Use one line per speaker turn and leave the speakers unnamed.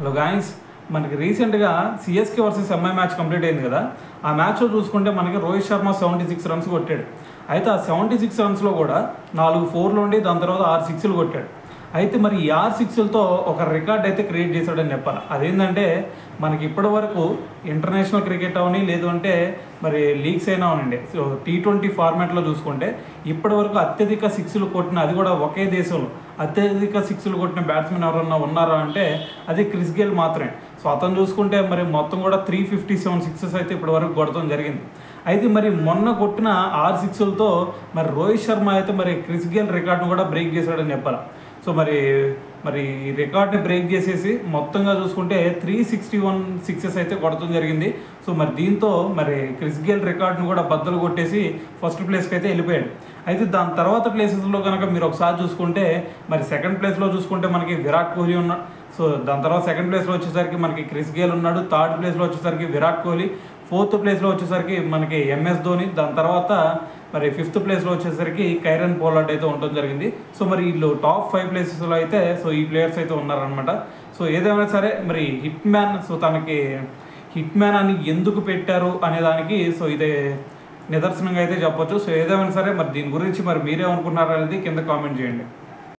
Hello guys, మనకి రీసెంట్గా CSK versus MI match complete అయింది కదా. ఆ మ్యాచ్లో చూసుకుంటే మనకి రోహిత్ శర్మ 76 రన్స్ కొట్టాడు. అయితే ఆ 76 రన్స్లో కూడా 4 4లు ఉండి దాని తర్వాత 6 6లు కొట్టాడు. అయితే మరి ఈ 6 6లతో ఒక రికార్డ్ అయితే క్రియేట్ చేశాడని చెప్పాలి. అదేంటంటే మనకి ఇప్పటి వరకు ఇంటర్నేషనల్ క్రికెట్ అవని లేదు అంటే మరి లీగ్స్ అయినా అవనండి. సో T20 ఫార్మాట్లో చూసుకుంటే ఇప్పటి వరకు అత్యధిక 6లు కొట్టిన, అది కూడా ఒకే దేశంలో అత్యధిక 6లు కొట్టిన బ్యాట్స్మెన్ ఎవరన్నా ఉన్నారా అంటే అది క్రిస్ గేల్ మాత్రమే. సో అతను చూసుకుంటే మరి మొత్తం కూడా 357 సిక్సెస్ అయితే ఇప్పటి వరకు కొడతాం జరిగింది. అయితే మరి మొన్న కొట్టిన 6 6లతో మరి రోహిత్ శర్మ అయితే మరి క్రిస్ గేల్ రికార్డును కూడా బ్రేక్ చేశాడని చెప్పాలి. సో మరి ఈ రికార్డ్ని బ్రేక్ చేసేసి మొత్తంగా చూసుకుంటే 361 సిక్సెస్ అయితే కొడతాం జరిగింది. సో మరి దీంతో మరి క్రిస్ గేల్ రికార్డును కూడా బద్దలు కొట్టేసి ఫస్ట్ ప్లేస్కి అయితే వెళ్ళిపోయాడు. అయితే దాని తర్వాత ప్లేసెస్లో కనుక మీరు ఒకసారి చూసుకుంటే మరి సెకండ్ ప్లేస్లో చూసుకుంటే మనకి విరాట్ కోహ్లీ ఉన్నాడు. సో దాని తర్వాత సెకండ్ ప్లేస్లో వచ్చేసరికి మనకి క్రిస్ గేల్ ఉన్నాడు. థర్డ్ ప్లేస్లో వచ్చేసరికి విరాట్ కోహ్లీ. ఫోర్త్ ప్లేస్లో వచ్చేసరికి మనకి ఎంఎస్ ధోని. దాని తర్వాత మరి ఫిఫ్త్ ప్లేస్లో వచ్చేసరికి కైరన్ పోలార్డ్ అయితే ఉండడం జరిగింది. సో మరి వీళ్ళు టాప్ 5 ప్లేసెస్లో అయితే సో ఈ ప్లేయర్స్ అయితే ఉన్నారనమాట. సో ఏదేమైనా సరే మరి హిట్ మ్యాన్, సో తనకి హిట్ మ్యాన్ అని ఎందుకు పెట్టారు అనే దానికి సో ఇదే నిదర్శనంగా అయితే చెప్పొచ్చు. సో ఏదేమైనా సరే మరి దీని గురించి మరి మీరేమనుకున్నారు అనేది కింద కామెంట్ చేయండి.